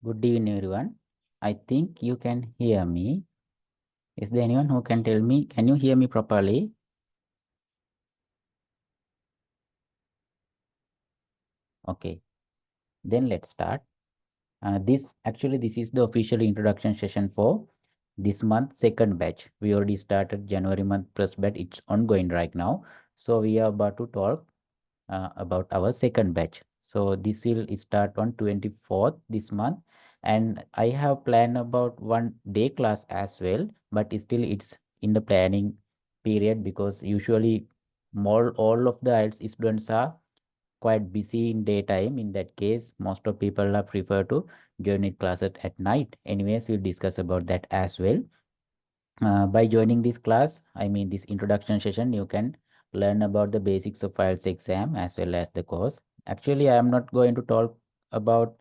Good evening, everyone. I think you can hear me. Is there anyone who can tell me, can you hear me properly? Okay, then let's start. This is the official introduction session for this month, second batch. We already started January month first batch. It's ongoing right now. So we are about to talk about our second batch. So this will start on 24th this month, and I have planned about 1 day class as well, but still it's in the planning period because usually more all of the IELTS students are quite busy in daytime. In that case, most of people are prefer to join it class at night. Anyways, we'll discuss about that as well. By joining this class, I mean this introduction session, you can learn about the basics of IELTS exam as well as the course. Actually, I am not going to talk about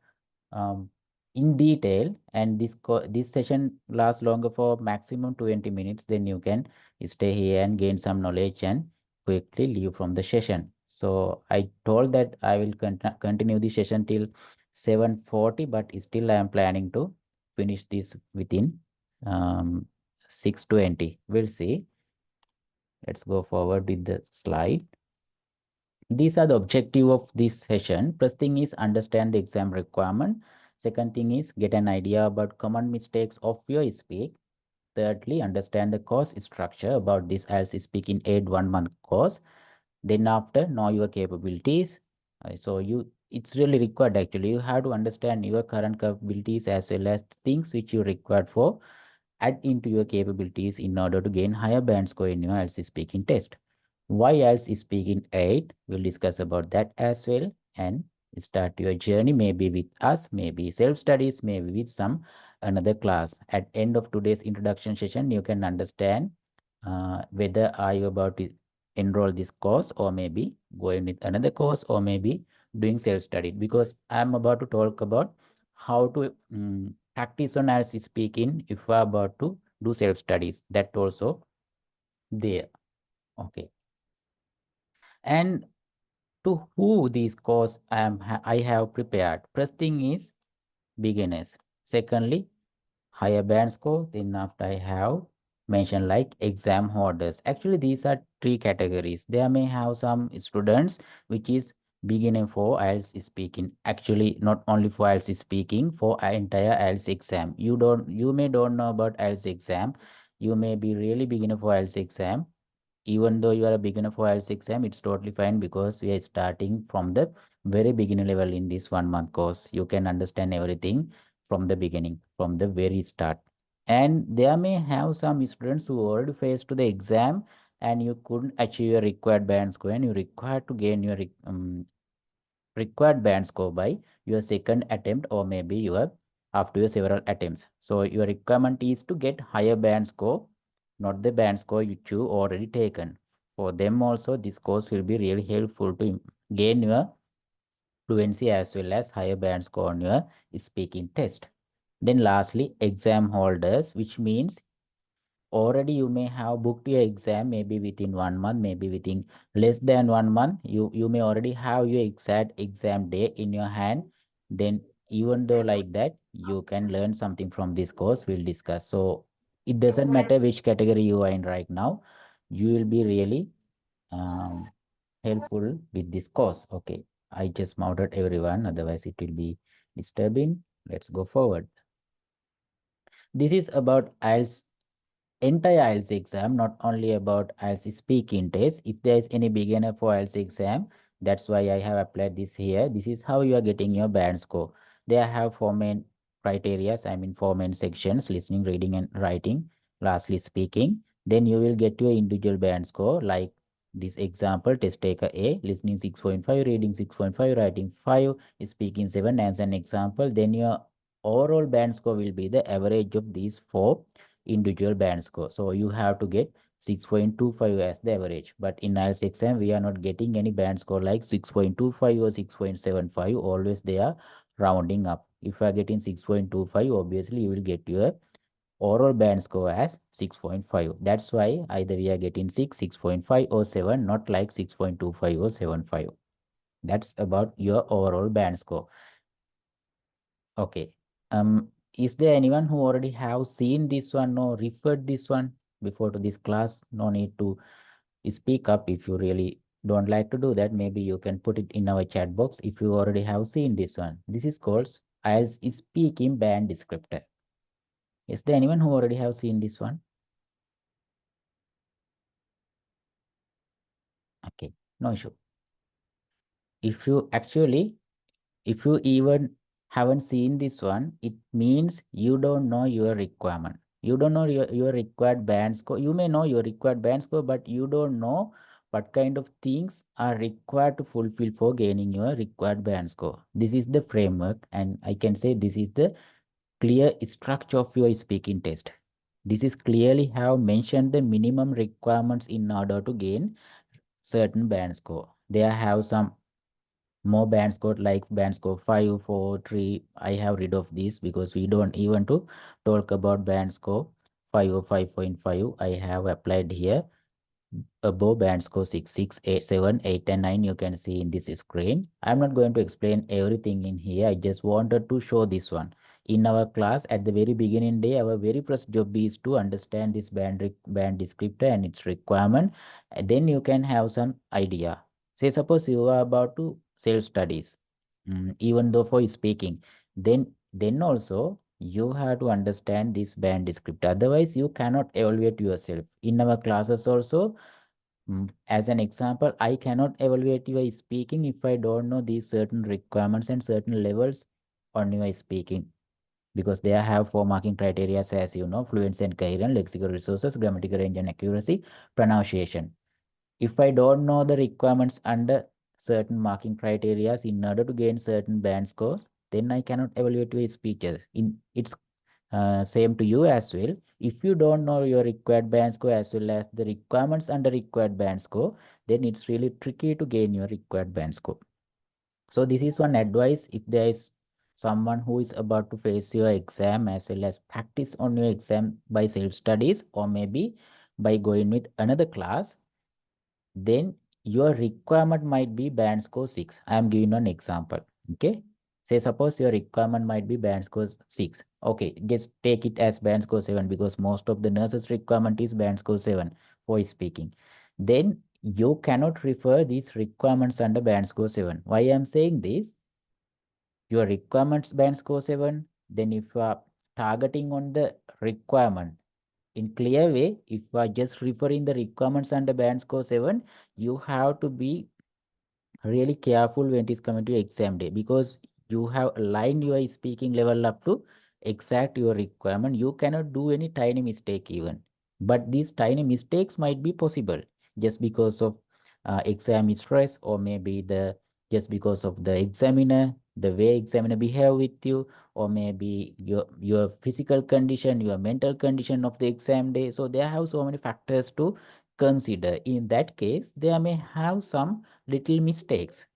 um, in detail, and this session lasts longer for maximum 20 minutes. Then you can stay here and gain some knowledge and quickly leave from the session. So I told that I will continue the session till 7:40, but still I am planning to finish this within um, 6:20. We'll see. Let's go forward with the slide. These are the objective of this session. First thing is understand the exam requirement. Second thing is get an idea about common mistakes of your speak. Thirdly, understand the course structure about this IELTS Speaking Aid 1 month course. Then after, know your capabilities. So it's really required actually. You have to understand your current capabilities as well as things which you required for add into your capabilities in order to gain higher band score in your IELTS speaking test. Why IELTS speaking aid? We'll discuss about that as well and start your journey maybe with us, maybe self-studies, maybe with some another class. At end of today's introduction session, you can understand whether are you about to enroll this course or maybe going with another course or maybe doing self-study, because I'm about to talk about how to practice on as speaking if we're about to do self-studies. That also there. Okay. And to who this course I have prepared. First thing is beginners. Secondly, higher band score. Then after I have mentioned like exam holders. Actually, these are three categories. There may have some students which is beginning for IELTS speaking. Actually, not only for IELTS speaking, for entire IELTS exam. You may don't know about IELTS exam. You may be really beginner for IELTS exam. Even though you are a beginner for IELTS exam, it's totally fine because we are starting from the very beginner level in this 1 month course. You can understand everything from the beginning, from the very start. And there may have some students who already faced to the exam and you couldn't achieve your required band score and you required to gain your required band score by your second attempt or maybe your after your several attempts. So your requirement is to get higher band score, not the band score which you already taken. For them also, this course will be really helpful to gain your fluency as well as higher band score on your speaking test. Then lastly, exam holders, which means already you may have booked your exam maybe within 1 month, maybe within less than 1 month. You may already have your exact exam day in your hand. Then even though like that, you can learn something from this course we'll discuss. So it doesn't matter which category you are in right now, you will be really um, helpful with this course. Okay, I just mounted everyone, otherwise it will be disturbing. Let's go forward. This is about IELTS entire IELTS exam, not only about IELTS speaking test. If there is any beginner for IELTS exam, that's why I have applied this here. This is how you are getting your band score. They have four main criteria, I mean four main sections: listening, reading, and writing. Lastly, speaking. Then you will get your individual band score, like this example, test taker A, listening 6.5, reading 6.5, writing 5, speaking 7 as an example. Then your overall band score will be the average of these four individual band score. So you have to get 6.25 as the average. But in IELTS exam, we are not getting any band score like 6.25 or 6.75. Always they are rounding up. If you are getting 6.25, obviously you will get your overall band score as 6.5. That's why either we are getting 6, 6.5 or 7, not like 6.25 or 7.5. That's about your overall band score. Okay. Is there anyone who already have seen this one or referred this one before to this class? No need to speak up if you really don't like to do that. Maybe you can put it in our chat box if you already have seen this one. This is called IELTS Speaking Band Descriptor. Is there anyone who already have seen this one? Okay, no issue. If you actually, if you even haven't seen this one, it means you don't know your requirement. You don't know your required band score. You may know your required band score, but you don't know what kind of things are required to fulfill for gaining your required band score. This is the framework, and I can say this is the clear structure of your speaking test. This is clearly have mentioned the minimum requirements in order to gain certain band score. There have some more band score like band score 5, 4, 3. I have rid of this because we don't even to talk about band score 5 or 5.5. I have applied here above band score 6, 6, 8, 7, 8, and 9. You can see in this screen. I'm not going to explain everything in here. I just wanted to show this one. In our class at the very beginning day, our very first job is to understand this band descriptor and its requirement. And then you can have some idea. Say suppose you are about to self studies, even though for speaking, then also you have to understand this band descriptor. Otherwise, you cannot evaluate yourself. In our classes also, as an example, I cannot evaluate your speaking if I don't know these certain requirements and certain levels on your speaking, because they have four marking criteria, as you know: fluency and coherence, lexical resources, grammatical range and accuracy, pronunciation. If I don't know the requirements under certain marking criteria in order to gain certain band scores, then I cannot evaluate your speeches. It's same to you as well. If you don't know your required band score as well as the requirements under required band score, then it's really tricky to gain your required band score. So this is one advice. If there is someone who is about to face your exam, as well as practice on your exam by self studies or maybe by going with another class, then your requirement might be band score 6. I am giving an example. Okay. Say suppose your requirement might be band score 6. Okay, just take it as band score 7 because most of the nurses requirement is band score 7 for speaking. Then you cannot refer these requirements under band score 7. Why I am saying this? Your requirements band score 7. Then if you are targeting on the requirement in clear way, if you are just referring the requirements under band score 7, you have to be really careful when it is coming to exam day, because you have aligned your speaking level up to exact your requirement. You cannot do any tiny mistake even, but these tiny mistakes might be possible just because of exam stress, or maybe the just because of the examiner, the way examiner behave with you, or maybe your physical condition, your mental condition of the exam day. So they have so many factors to consider. In that case, they may have some little mistakes.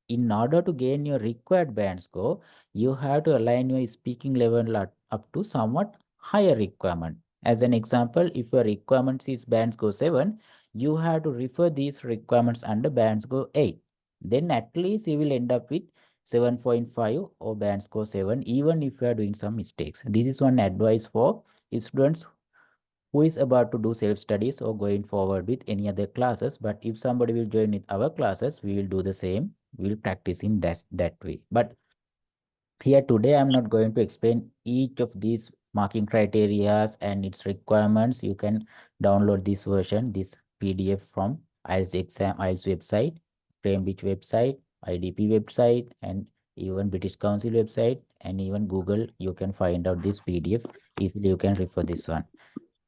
In order to gain your required band score, you have to align your speaking level up to somewhat higher requirement. As an example, if your requirement is band score 7, you have to refer these requirements under band score 8. Then at least you will end up with 7.5 or band score 7, even if you are doing some mistakes. This is one advice for students who is about to do self-studies or going forward with any other classes. But if somebody will join with our classes, we will do the same. We'll practice in that way. But here today, I'm not going to explain each of these marking criterias and its requirements. You can download this version, this PDF from IELTS exam, IELTS website, Cambridge website, IDP website, and even British Council website, and even Google. You can find out this PDF easily. You can refer this one.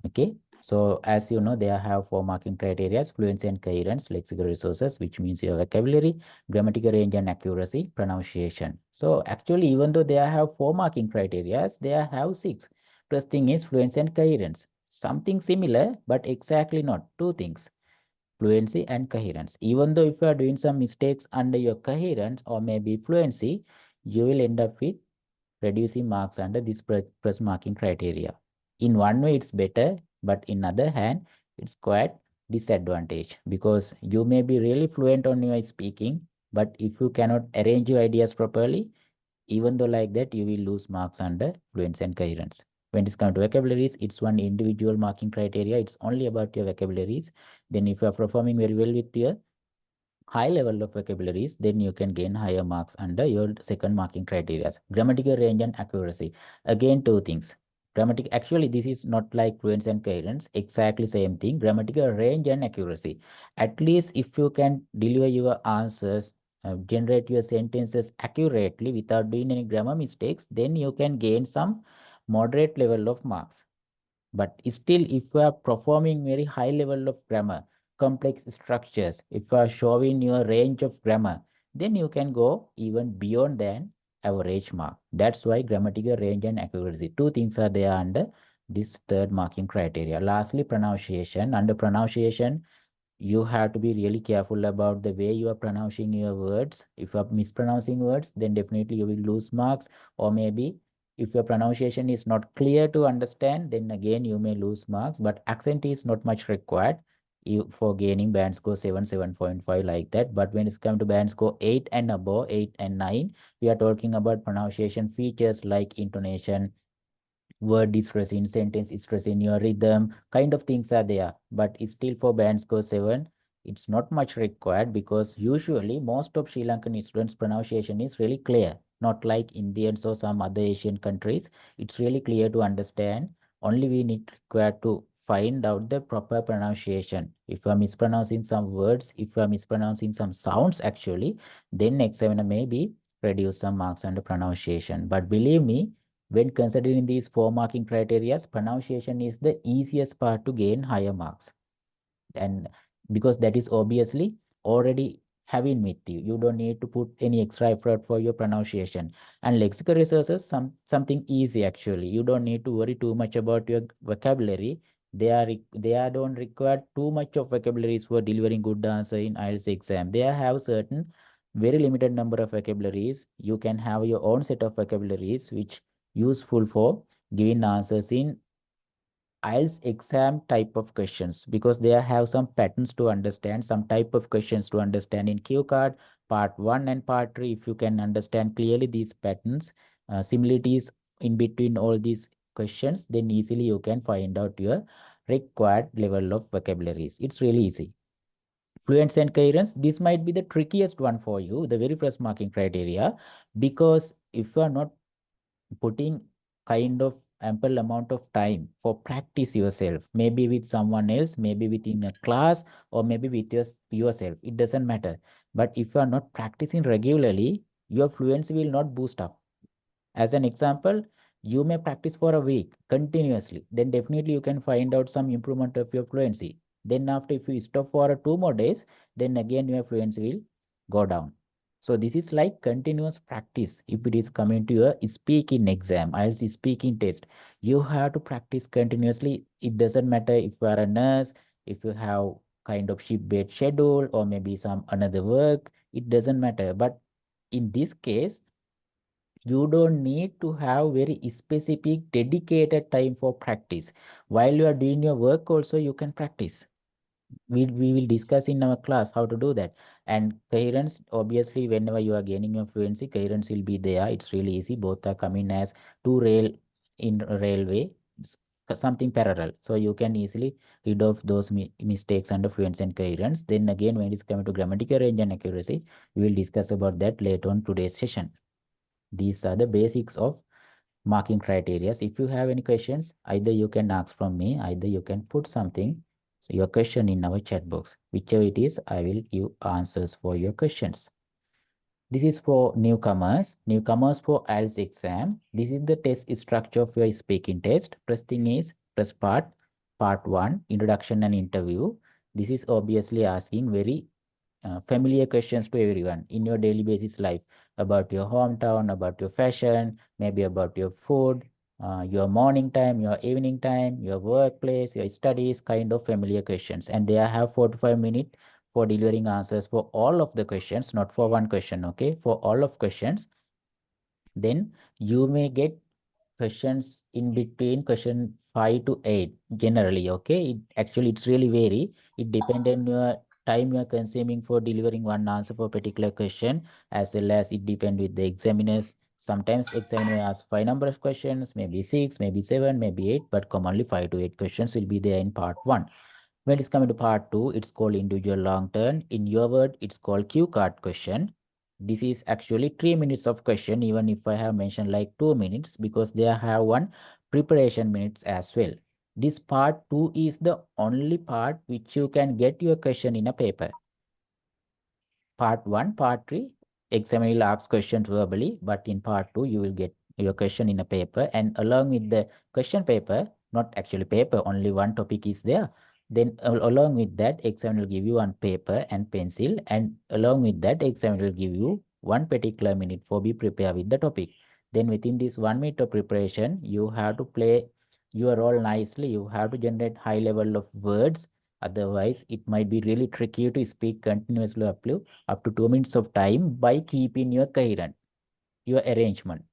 Okay, so as you know, they have four marking criteria: fluency and coherence, lexical resources, which means your vocabulary, grammatical range and accuracy, pronunciation. So actually, even though they have four marking criteria, they have six. First thing is fluency and coherence. Something similar, but exactly not. Two things: fluency and coherence. Even though if you are doing some mistakes under your coherence or maybe fluency, you will end up with reducing marks under this press marking criteria. In one way, it's better, but in other hand, it's quite disadvantage, because you may be really fluent on your speaking, but if you cannot arrange your ideas properly, Even though like that, you will lose marks under fluency and coherence. When it's come to vocabularies, it's one individual marking criteria. It's only about your vocabularies. Then if you are performing very well with your high level of vocabularies, then you can gain higher marks under your second marking criteria. Grammatical range and accuracy. Again, two things. Actually, this is not like fluency and coherence, exactly same thing. Grammatical range and accuracy. At least if you can deliver your answers, generate your sentences accurately without doing any grammar mistakes, then you can gain some moderate level of marks. But still, if you are performing very high level of grammar, complex structures, if you are showing your range of grammar, then you can go even beyond than average mark. That's why grammatical range and accuracy. Two things are there under this third marking criteria. Lastly, pronunciation. Under pronunciation, you have to be really careful about the way you are pronouncing your words. If you are mispronouncing words, then definitely you will lose marks. Or maybe if your pronunciation is not clear to understand, then again you may lose marks. But accent is not much required for gaining band score 7, 7.5 like that. But when it's come to band score 8 and above, 8 and 9, we are talking about pronunciation features like intonation, word distress in sentence stress in your rhythm kind of things are there, but it's still for band score 7 it's not much required, because usually most of Sri Lankan students pronunciation is really clear, not like Indians or some other Asian countries. It's really clear to understand. Only we need required to find out the proper pronunciation. If you are mispronouncing some words, if you are mispronouncing some sounds actually, then examiner maybe reduce some marks under pronunciation. But believe me, when considering these four marking criteria, pronunciation is the easiest part to gain higher marks. And because that is obviously already having with you, you don't need to put any extra effort for your pronunciation. And lexical resources, something easy actually. You don't need to worry too much about your vocabulary. They are don't require too much of vocabularies for delivering good answer in IELTS exam. They have certain very limited number of vocabularies. You can have your own set of vocabularies which useful for giving answers in IELTS exam type of questions, because they have some patterns to understand, some type of questions to understand in Q card, part 1 and part 3. If you can understand clearly these patterns, similarities in between all these questions, then easily you can find out your required level of vocabularies. It's really easy. Fluency and coherence, this might be the trickiest one for you, the very first marking criteria, because if you are not putting kind of ample amount of time for practice yourself, maybe with someone else, maybe within a class, or maybe with yourself, it doesn't matter. But if you are not practicing regularly, your fluency will not boost up. As an example, you may practice for a week continuously, then definitely you can find out some improvement of your fluency. Then after, if you stop for 2 more days, then again your fluency will go down. So this is like continuous practice. If it is coming to your speaking exam, IELTS speaking test, you have to practice continuously. It doesn't matter if you are a nurse, if you have kind of shift bed schedule, or maybe some another work, it doesn't matter. But in this case, you don't need to have very specific dedicated time for practice. While you are doing your work also, you can practice. We will discuss in our class how to do that. And coherence, obviously, whenever you are gaining your fluency, coherence will be there. It's really easy. Both are coming as two rail in railway. It's something parallel. So you can easily rid of those mistakes under fluency and coherence. Then again, when it's coming to grammatical range and accuracy, we will discuss about that later on today's session. These are the basics of marking criteria. If you have any questions, either you can ask from me, either you can put something, so your question in our chat box. Whichever it is, I will give answers for your questions. This is for newcomers. Newcomers for IELTS exam. This is the test structure of your speaking test. First thing is first part 1, introduction and interview. This is obviously asking very familiar questions to everyone in your daily basis life, about your hometown, about your fashion, maybe about your food, your morning time, your evening time, your workplace, your studies, kind of familiar questions. And they have 4 to 5 minutes for delivering answers for all of the questions, not for one question, okay? For all of questions. Then you may get questions in between question 5 to 8 generally, okay? It's really vary. It depends on your time you are consuming for delivering one answer for a particular question, as well as it depends with the examiners Sometimes examiner may ask 5 number of questions, maybe 6, maybe 7, maybe 8, but commonly 5 to 8 questions will be there in part 1. When it's coming to part 2, it's called individual long term. In your word, it's called cue card question. This is actually 3 minutes of question, even if I have mentioned like 2 minutes, because they have one preparation minutes as well. This part 2 is the only part which you can get your question in a paper. Part 1, part 3, examiner will ask questions verbally, but in part 2, you will get your question in a paper, and along with the question paper, not actually paper, only one topic is there. Then along with that, examiner will give you one paper and pencil, and along with that, examiner will give you one particular minute for be prepared with the topic. Then within this 1 minute of preparation, you have to play your role nicely. You have to generate high level of words. Otherwise, it might be really tricky to speak continuously up to 2 minutes of time by keeping your coherent, your arrangement.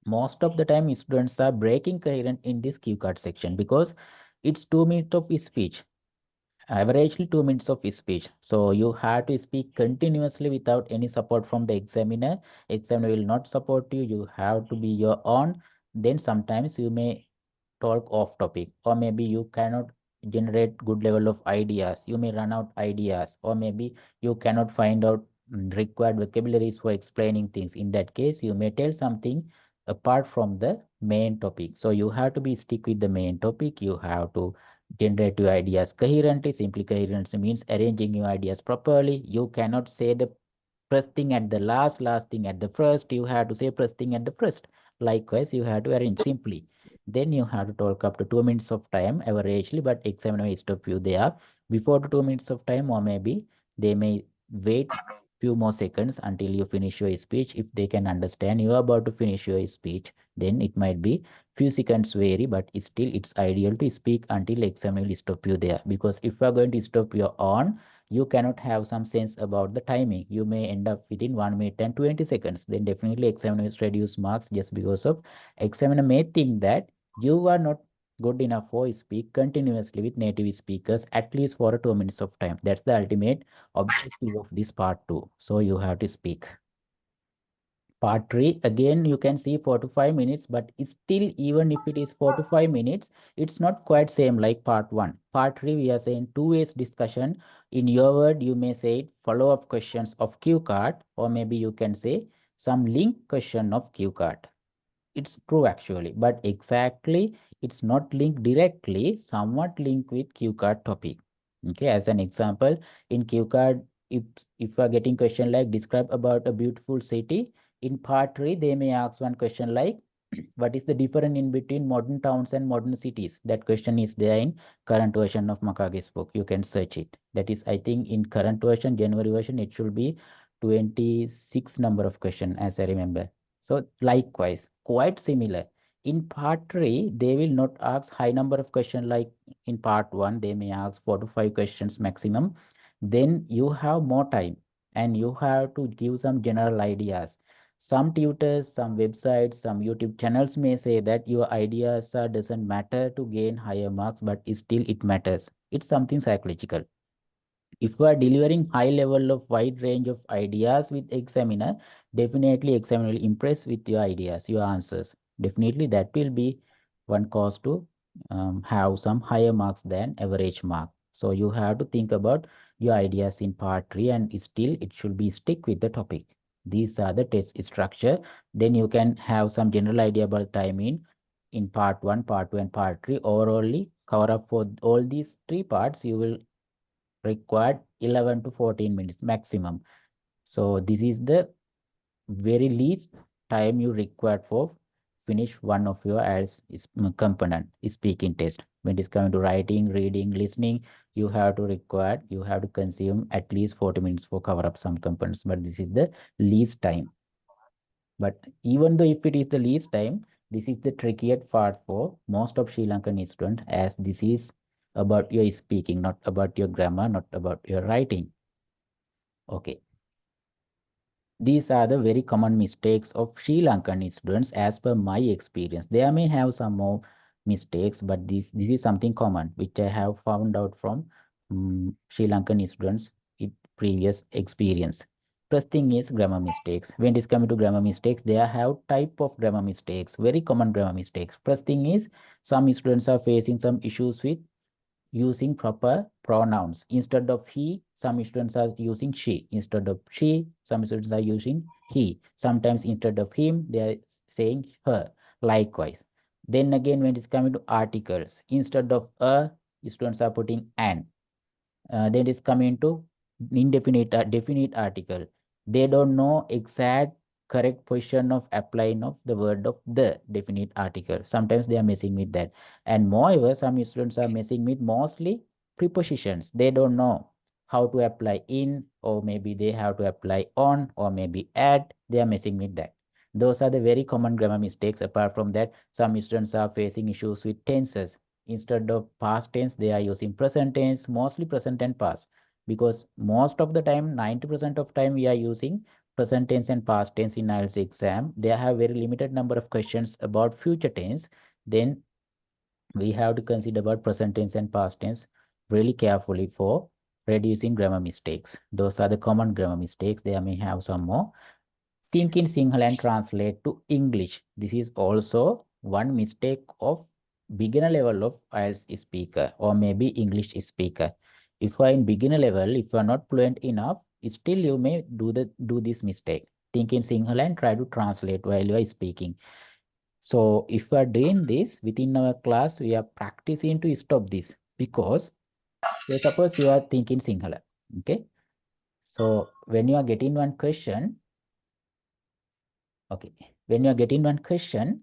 Most of the time, students are breaking coherent in this cue card section because it's 2 minutes of speech, averagely 2 minutes of speech. So you have to speak continuously without any support from the examiner. Examiner will not support you. You have to be your own. Then sometimes you may talk off topic, or maybe you cannot generate good level of ideas, you may run out ideas, or maybe you cannot find out required vocabularies for explaining things. In that case, you may tell something apart from the main topic. So you have to be stick with the main topic. You have to generate your ideas coherently. Simply coherence means arranging your ideas properly. You cannot say the first thing at the last thing at the first. You have to say first thing at the first. Likewise, you have to arrange simply. Then you have to talk up to 2 minutes of time averagely, but examiner may stop you there before the 2 minutes of time, or maybe they may wait few more seconds until you finish your speech. If they can understand you are about to finish your speech, then it might be few seconds vary, but still it's ideal to speak until examiner will stop you there. Because if you are going to stop your on, you cannot have some sense about the timing. You may end up within 1 minute and 20 seconds. Then definitely examiner will reduce marks just because of examiner may think that you are not good enough for speak continuously with native speakers at least for a 2 minutes of time. That's the ultimate objective of this part 2. So you have to speak. Part 3, again, you can see 4 to 5 minutes, but it's still, even if it is 4 to 5 minutes, it's not quite same like part 1. Part 3, we are saying 2 ways discussion. In your word, you may say follow-up questions of cue card, or maybe you can say some link question of cue card. It's true actually, but exactly it's not linked directly, somewhat linked with cue card topic. Okay, as an example, in cue card, if you are getting question like describe about a beautiful city, in part 3 they may ask one question like what is the difference in between modern towns and modern cities? That question is there in current version of Makage's book. You can search it. That is, I think in current version, January version, it should be 26 number of question as I remember. So likewise, quite similar. In part 3, they will not ask high number of questions like in part 1. They may ask 4 to 5 questions maximum. Then you have more time and you have to give some general ideas. Some tutors, some websites, some YouTube channels may say that your ideas doesn't matter to gain higher marks, but still it matters. It's something psychological. If you are delivering high level of wide range of ideas with examiner, definitely examiner will impress with your ideas, your answers. Definitely that will be one cause to have some higher marks than average mark. So you have to think about your ideas in part 3, and still it should be stick with the topic. These are the test structure. Then you can have some general idea about timing in part 1, part 2, and part 3. Overall, cover up for all these 3 parts, you will required 11 to 14 minutes maximum. So this is the very least time you require for finish one of your IELTS component speaking test. When it is coming to writing, reading, listening, you have to consume at least 40 minutes for cover up some components, but this is the least time. But even though if it is the least time, this is the trickiest part for most of Sri Lankan students, as this is about your speaking, not about your grammar, not about your writing. Okay. These are the very common mistakes of Sri Lankan students as per my experience. They may have some more mistakes, but this is something common, which I have found out from Sri Lankan students with previous experience. First thing is grammar mistakes. When it is coming to grammar mistakes, there have type of grammar mistakes, very common grammar mistakes. First thing is some students are facing some issues with using proper pronouns. Instead of he, some students are using she. Instead of she, some students are using he. Sometimes instead of him, they are saying her. Likewise. Then again, when it is coming to articles, instead of a, students are putting an. Then it is coming to indefinite definite article. They don't know exact correct position of applying of the word of the definite article. Sometimes they are messing with that. And moreover, some students are messing with mostly prepositions. They don't know how to apply in, or maybe they have to apply on, or maybe at. They are messing with that. Those are the very common grammar mistakes. Apart from that, some students are facing issues with tenses. Instead of past tense, they are using present tense, mostly present and past, because most of the time, 90% of time, we are using present tense and past tense in IELTS exam. They have very limited number of questions about future tense. Then we have to consider about present tense and past tense really carefully for reducing grammar mistakes. Those are the common grammar mistakes. There may have some more. Think in Sinhala and translate to English. This is also one mistake of beginner level of IELTS speaker, or maybe English speaker. If you are in beginner level, if you are not fluent enough, still you may do this mistake. Think in Sinhala and try to translate while you are speaking. So if we are doing this within our class, we are practicing to stop this, because suppose you are thinking Sinhala. Okay. So when you are getting one question, okay, when you are getting one question,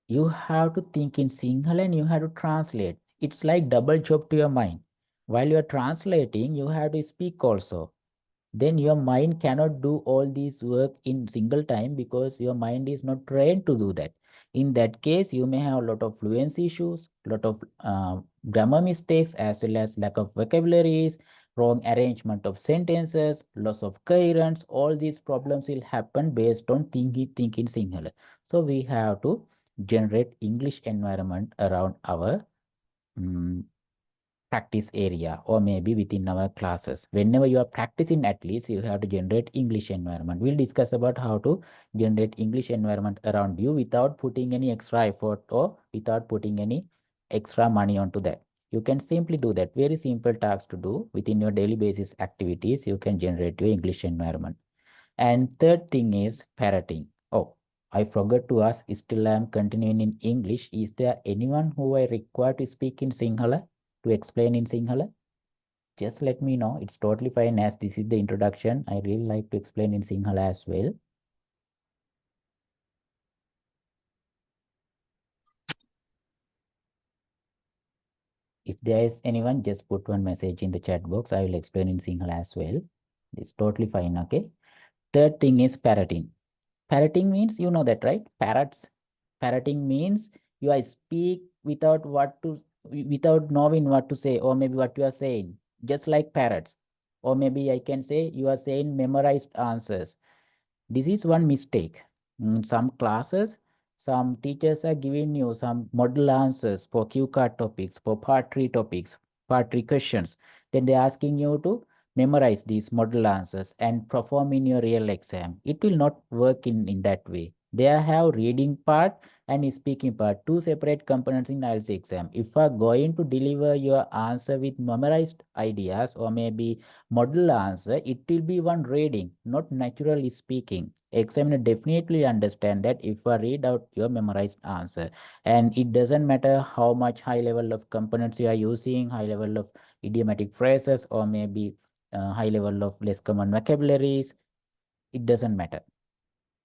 you have to think in Sinhala and you have to translate. It's like double job to your mind. While you are translating, you have to speak also. Then your mind cannot do all these work in single time, because your mind is not trained to do that. In that case, you may have a lot of fluency issues, lot of grammar mistakes, as well as lack of vocabularies, wrong arrangement of sentences, loss of coherence. All these problems will happen based on thinking singular. So we have to generate English environment around our mm, practice area, or maybe within our classes. Whenever you are practicing, at least you have to generate English environment. We'll discuss about how to generate English environment around you without putting any extra effort, or without putting any extra money onto that. You can simply do that. Very simple tasks to do within your daily basis activities. You can generate your English environment. And third thing is parroting. Oh, I forgot to ask, still I am continuing in English. Is there anyone who I require to speak in Sinhala, to explain in Sinhala? Just let me know. It's totally fine, as this is the introduction. I really like to explain in Sinhala as well. If there is anyone, just put one message in the chat box. I will explain in Sinhala as well. It's totally fine, okay? Third thing is parroting. Parroting means, you know that, right? Parroting means you are speak without without knowing what to say, or maybe what you are saying, just like parrots. Or maybe I can say you are saying memorized answers. This is one mistake. Some classes, some teachers are giving you some model answers for Q card topics, for part 3 topics, part 3 questions. Then they're asking you to memorize these model answers and perform in your real exam. It will not work in that way. They have reading part and speaking part, two separate components in IELTS exam. If you are going to deliver your answer with memorized ideas, or maybe model answer, it will be one reading, not naturally speaking. Examiner definitely understand that if I read out your memorized answer, and it doesn't matter how much high level of components you are using, high level of idiomatic phrases, or maybe high level of less common vocabularies, it doesn't matter.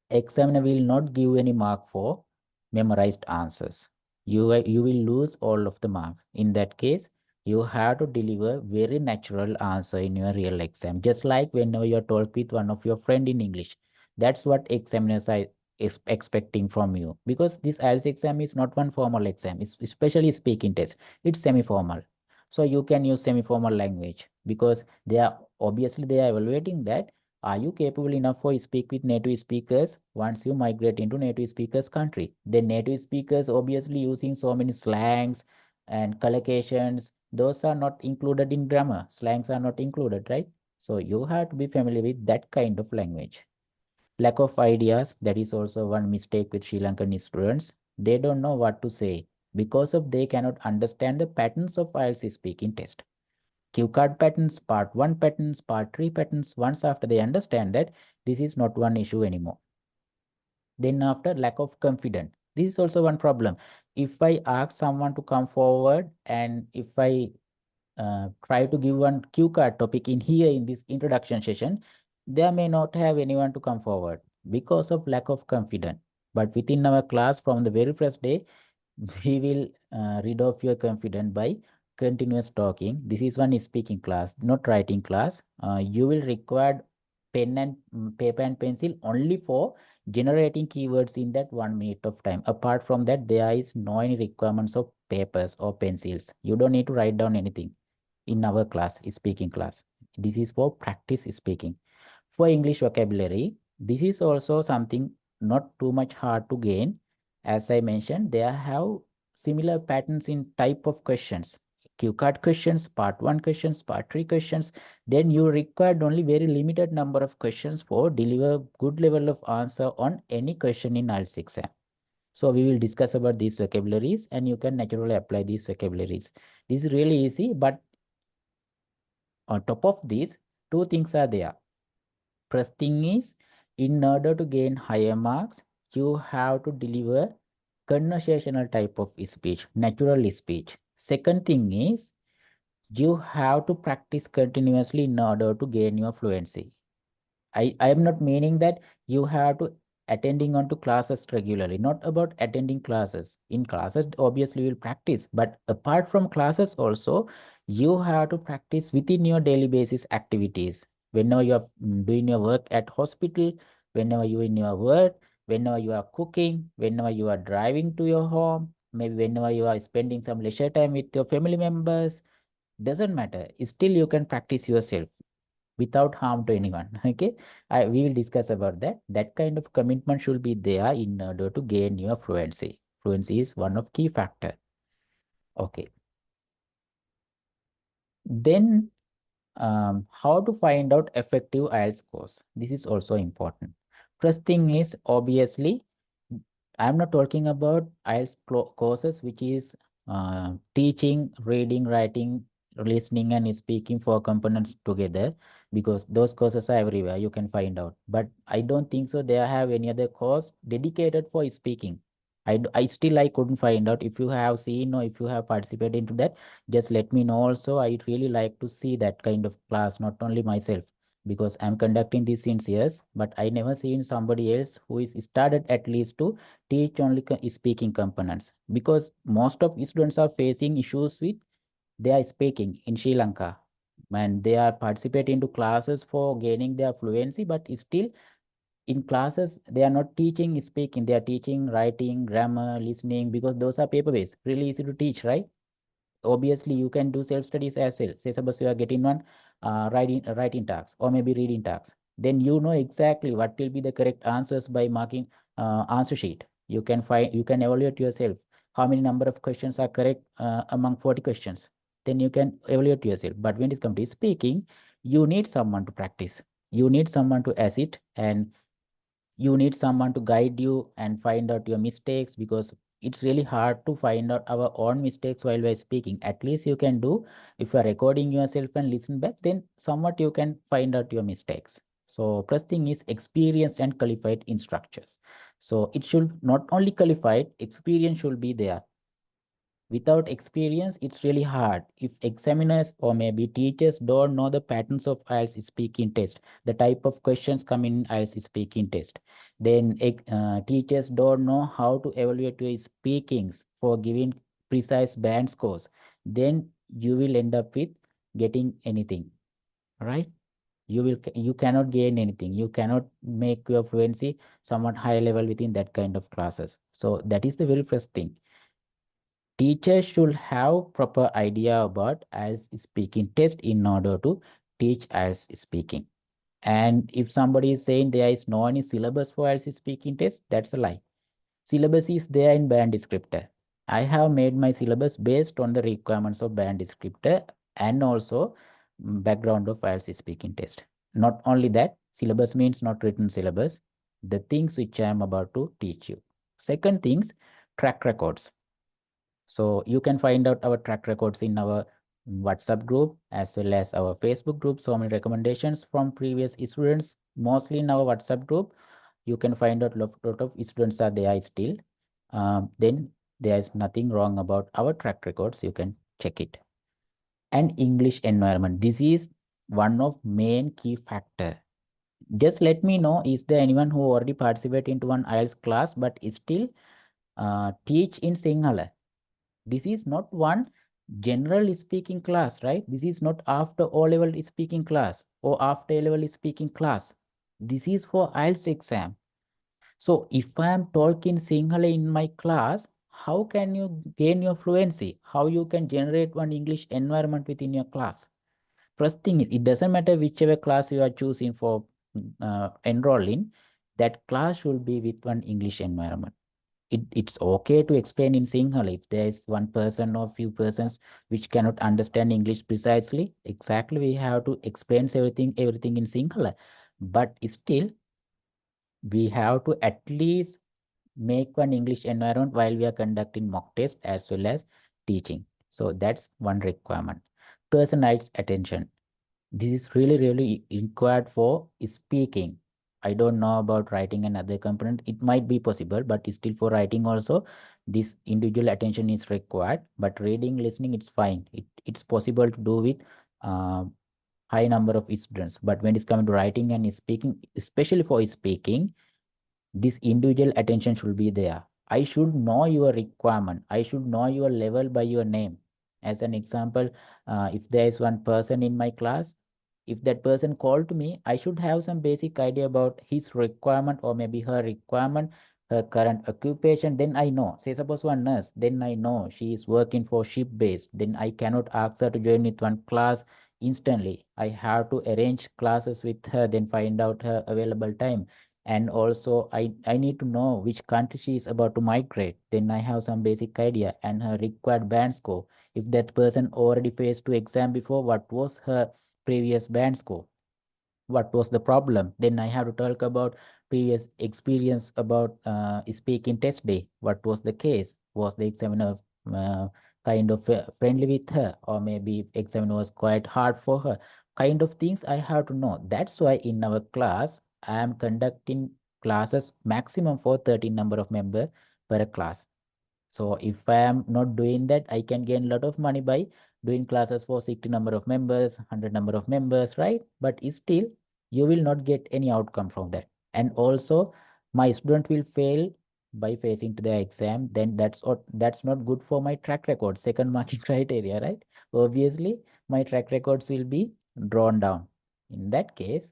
Examiner will not give any mark for memorized answers. You will lose all of the marks. In that case, you have to deliver very natural answer in your real exam. Just like whenever you talk with one of your friend in English. That's what examiners are expecting from you. Because this IELTS exam is not one formal exam. It's especially speaking test. It's semi-formal. So you can use semi-formal language, because they are evaluating that are you capable enough for speak with native speakers once you migrate into native speakers country. The native speakers obviously using so many slangs and collocations. Those are not included in grammar. Slangs are not included, right? So you have to be familiar with that kind of language. Lack of ideas, that is also one mistake with Sri Lankan students. They don't know what to say because of they cannot understand the patterns of IELTS speaking test. Cue card patterns, part 1 patterns, part 3 patterns. Once after they understand that, this is not one issue anymore. Then after, lack of confidence. This is also one problem. If I ask someone to come forward and if I try to give one cue card topic in here in this introduction session, there may not have anyone to come forward because of lack of confidence. But within our class from the very first day, we will rid of your confidence by continuous talking. This is one speaking class, not writing class. You will require pen and paper and pencil only for generating keywords in that 1 minute of time. Apart from that, there is no any requirements of papers or pencils. You don't need to write down anything in our class, speaking class. This is for practice speaking. For English vocabulary, this is also something not too much hard to gain. As I mentioned, they have similar patterns in type of questions. Cue card questions, part 1 questions, part 3 questions. Then you required only very limited number of questions for deliver good level of answer on any question in IELTS exam. So we will discuss about these vocabularies and you can naturally apply these vocabularies. This is really easy, but on top of this, two things are there. First thing is, in order to gain higher marks, you have to deliver conversational type of speech, natural speech. Second thing is, you have to practice continuously in order to gain your fluency. I am not meaning that you have to attending on to classes regularly, not about attending classes. In classes, obviously you will practice, but apart from classes also, you have to practice within your daily basis activities. Whenever you are doing your work at hospital, whenever you in your work, whenever you are cooking, whenever you are driving to your home, maybe whenever you are spending some leisure time with your family members, doesn't matter. Still you can practice yourself without harm to anyone. Okay, we will discuss about that. That kind of commitment should be there in order to gain your fluency. Fluency is one of key factor. Okay, then how to find out effective IELTS course? This is also important. First thing is, obviously, I'm not talking about IELTS courses, which is teaching, reading, writing, listening, and speaking four components together, because those courses are everywhere. You can find out. But I don't think so. They have any other course dedicated for speaking. I still I couldn't find out. If you have seen or if you have participated into that, just let me know. Also, I really like to see that kind of class, not only myself, because I'm conducting this since years, but I never seen somebody else who is started at least to teach only speaking components, because most of students are facing issues with their speaking in Sri Lanka, and they are participating into classes for gaining their fluency, but still in classes they are not teaching speaking, they are teaching writing, grammar, listening, because those are paper based, really easy to teach, right? Obviously you can do self studies as well. Say suppose you are getting one writing task or maybe reading task, then you know exactly what will be the correct answers by marking answer sheet. You can find, you can evaluate yourself how many number of questions are correct among 40 questions, then you can evaluate yourself. But when it comes to speaking, you need someone to practice, you need someone to assist, and you need someone to guide you and find out your mistakes, because it's really hard to find out our own mistakes while we're speaking. At least you can do, if you are recording yourself and listen back, then somewhat you can find out your mistakes. So first thing is experienced and qualified instructors. So it should not only qualified, experience should be there. Without experience, it's really hard. If examiners or maybe teachers don't know the patterns of IELTS speaking test, the type of questions come in IELTS speaking test, then teachers don't know how to evaluate your speakings for giving precise band scores, then you will end up with getting anything, right? You cannot gain anything. You cannot make your fluency somewhat high level within that kind of classes. So that is the very first thing. Teachers should have proper idea about IELTS speaking test in order to teach IELTS speaking. And if somebody is saying there is no any syllabus for IELTS speaking test, that's a lie. Syllabus is there in band descriptor. I have made my syllabus based on the requirements of band descriptor, and also background of IELTS speaking test. Not only that, syllabus means not written syllabus, the things which I am about to teach you. Second things, track records. So you can find out our track records in our WhatsApp group as well as our Facebook group. So many recommendations from previous students, mostly in our WhatsApp group. You can find out lot of students are there still. Then there is nothing wrong about our track records. You can check it. And English environment. This is one of main key factor. Just let me know, is there anyone who already participate into one IELTS class but still teach in Sinhala? This is not one general speaking class, right? This is not after O-level speaking class or after A-level speaking class. This is for IELTS exam. So if I am talking Sinhala in my class, how can you gain your fluency? How you can generate one English environment within your class? First thing is, it doesn't matter whichever class you are choosing for enroll in, that class should be with one English environment. It's okay to explain in Sinhala if there is one person or few persons which cannot understand English precisely. Exactly, we have to explain everything in Sinhala. But still, we have to at least make one English environment while we are conducting mock test as well as teaching. So that's one requirement. Personalized attention. This is really required for speaking. I don't know about writing and other component. It might be possible, but still for writing also, this individual attention is required. But reading, listening, it's fine. It's possible to do with uh, high number of students. But when it's coming to writing and speaking, especially for speaking, this individual attention should be there. I should know your requirement. I should know your level by your name. As an example, if there is one person in my class, if that person called to me, I should have some basic idea about his requirement or maybe her requirement, her current occupation. Then I know. Say suppose one nurse, then I know she is working for ship based. Then I cannot ask her to join with one class instantly. I have to arrange classes with her, then find out her available time. And also I need to know which country she is about to migrate. Then I have some basic idea and her required band score. If that person already faced to exam before, what was her previous band score? What was the problem? Then I have to talk about previous experience about speaking test day. What was the case? Was the examiner uh, kind of friendly with her, or maybe examiner was quite hard for her? Kind of things I have to know. That's why in our class I am conducting classes maximum for 13 number of member per class. So if I am not doing that, I can gain a lot of money by doing classes for 60 number of members, 100 number of members, right? But still, you will not get any outcome from that. And also, my student will fail by facing to the exam. Then that's not good for my track record, second marking criteria, right? Obviously, my track records will be drawn down. In that case,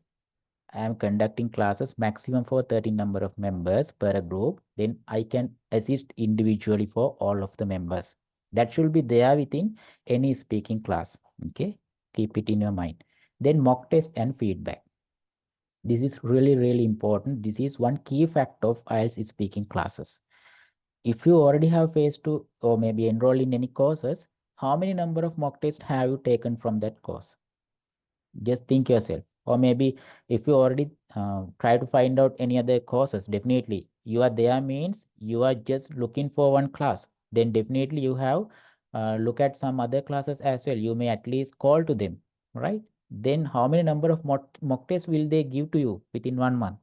I am conducting classes maximum for 13 number of members per group. Then I can assist individually for all of the members. That should be there within any speaking class. Okay, keep it in your mind. Then mock test and feedback. This is really important. This is one key factor of IELTS speaking classes. If you already have faced to or maybe enroll in any courses, how many number of mock tests have you taken from that course? Just think yourself. Or maybe if you already try to find out any other courses, definitely you are there means you are just looking for one class. Then definitely you have look at some other classes as well. You may at least call to them, right? Then how many number of mock tests will they give to you within 1 month?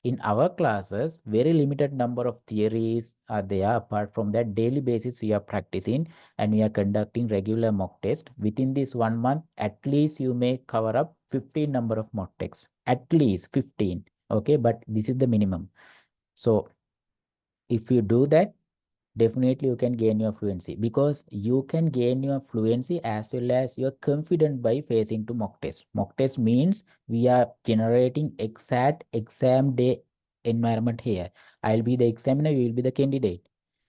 In our classes, very limited number of theories are there. Apart from that, daily basis we are practicing and we are conducting regular mock test. Within this 1 month, at least you may cover up 15 number of mock tests. At least 15. Okay, but this is the minimum. So if you do that, definitely you can gain your fluency, because you can gain your fluency as well as you're confident by facing to mock test. Mock test means we are generating exact exam day environment here. I'll be the examiner, you will be the candidate.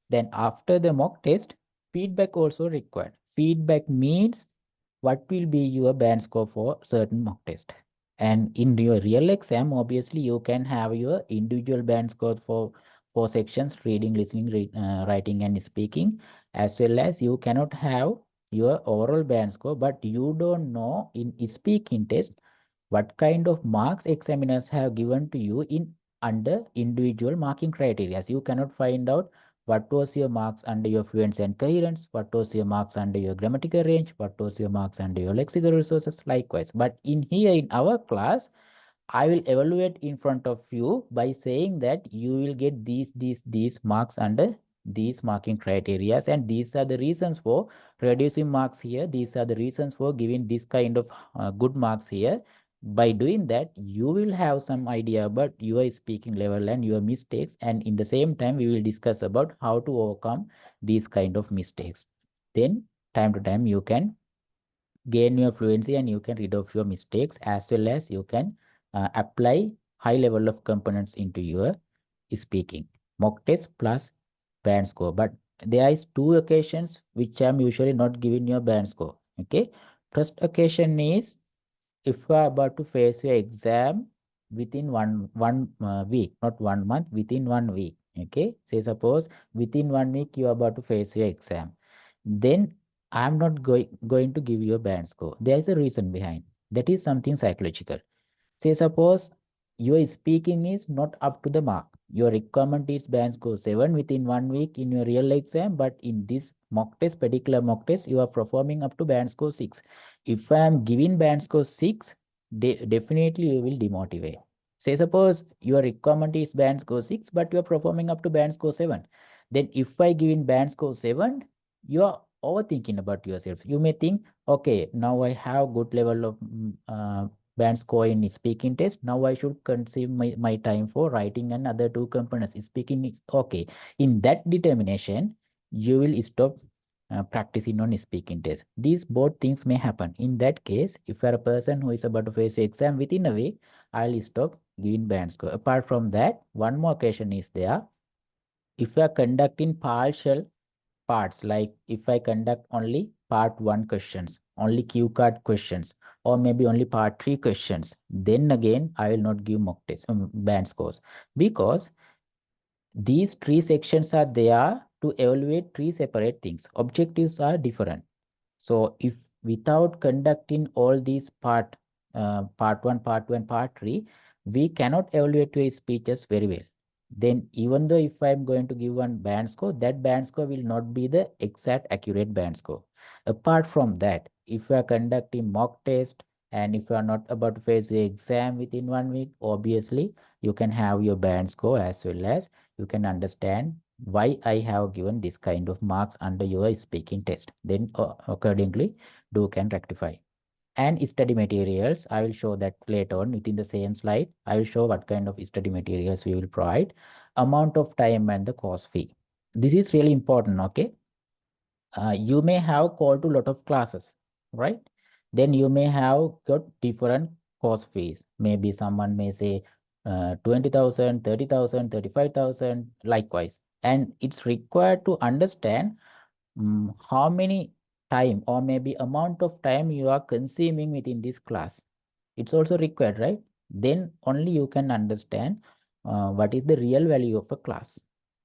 Then after the mock test, feedback also required. Feedback means what will be your band score for certain mock test. And in your real exam, obviously you can have your individual band score for four sections: reading, listening, writing, and speaking. As well as you cannot have your overall band score, but you don't know in speaking test what kind of marks examiners have given to you in under individual marking criteria. You cannot find out what was your marks under your fluency and coherence, what was your marks under your grammatical range, what was your marks under your lexical resources, likewise. But in here in our class, I will evaluate in front of you by saying that you will get these marks under these marking criteria, and these are the reasons for reducing marks here. These are the reasons for giving this kind of good marks here. By doing that, you will have some idea about your speaking level and your mistakes, and in the same time, we will discuss about how to overcome these kind of mistakes. Then, time to time, you can gain your fluency and you can rid of your mistakes, as well as you can apply high level of components into your speaking. Mock test plus band score, but there is two occasions which I'm usually not giving your band score. Okay, first occasion is if you are about to face your exam within one week, not 1 month, within 1 week. Okay, say suppose within 1 week you are about to face your exam, then I'm not going to give you a band score. There is a reason behind. That is something psychological. Say suppose your speaking is not up to the mark. Your requirement is band score 7 within 1 week in your real exam, but in this mock test, particular mock test, you are performing up to band score 6. If I am giving band score 6, definitely you will demotivate. Say suppose your requirement is band score 6, but you are performing up to band score 7. Then if I give in band score 7, you are overthinking about yourself. You may think, okay, now I have good level of band score in speaking test. Now I should consume my time for writing and other two components. Speaking is okay. In that determination, you will stop practicing on speaking test. These both things may happen. In that case, if you are a person who is about to face your exam within a week, I'll stop giving band score. Apart from that, one more occasion is there. If you are conducting partial parts, like if I conduct only part 1 questions, only cue card questions, or maybe only part 3 questions, then again I will not give mock test band scores, because these three sections are there to evaluate three separate things. Objectives are different. So if without conducting all these part 1, part 2, and part 3, we cannot evaluate your speeches very well. Then even though if I'm going to give one band score, that band score will not be the exact accurate band score. Apart from that, if you are conducting mock test and if you are not about to face the exam within 1 week, obviously you can have your band score, as well as you can understand why I have given this kind of marks under your speaking test. Then accordingly, do can rectify. And study materials, I will show that later on within the same slide. I will show what kind of study materials we will provide, amount of time and the cost fee. This is really important, okay? You may have called to a lot of classes, right? Then you may have got different course fees. Maybe someone may say 20,000, 30,000, 35,000, likewise. And it's required to understand how many time or maybe amount of time you are consuming within this class. It's also required, right? Then only you can understand what is the real value of a class.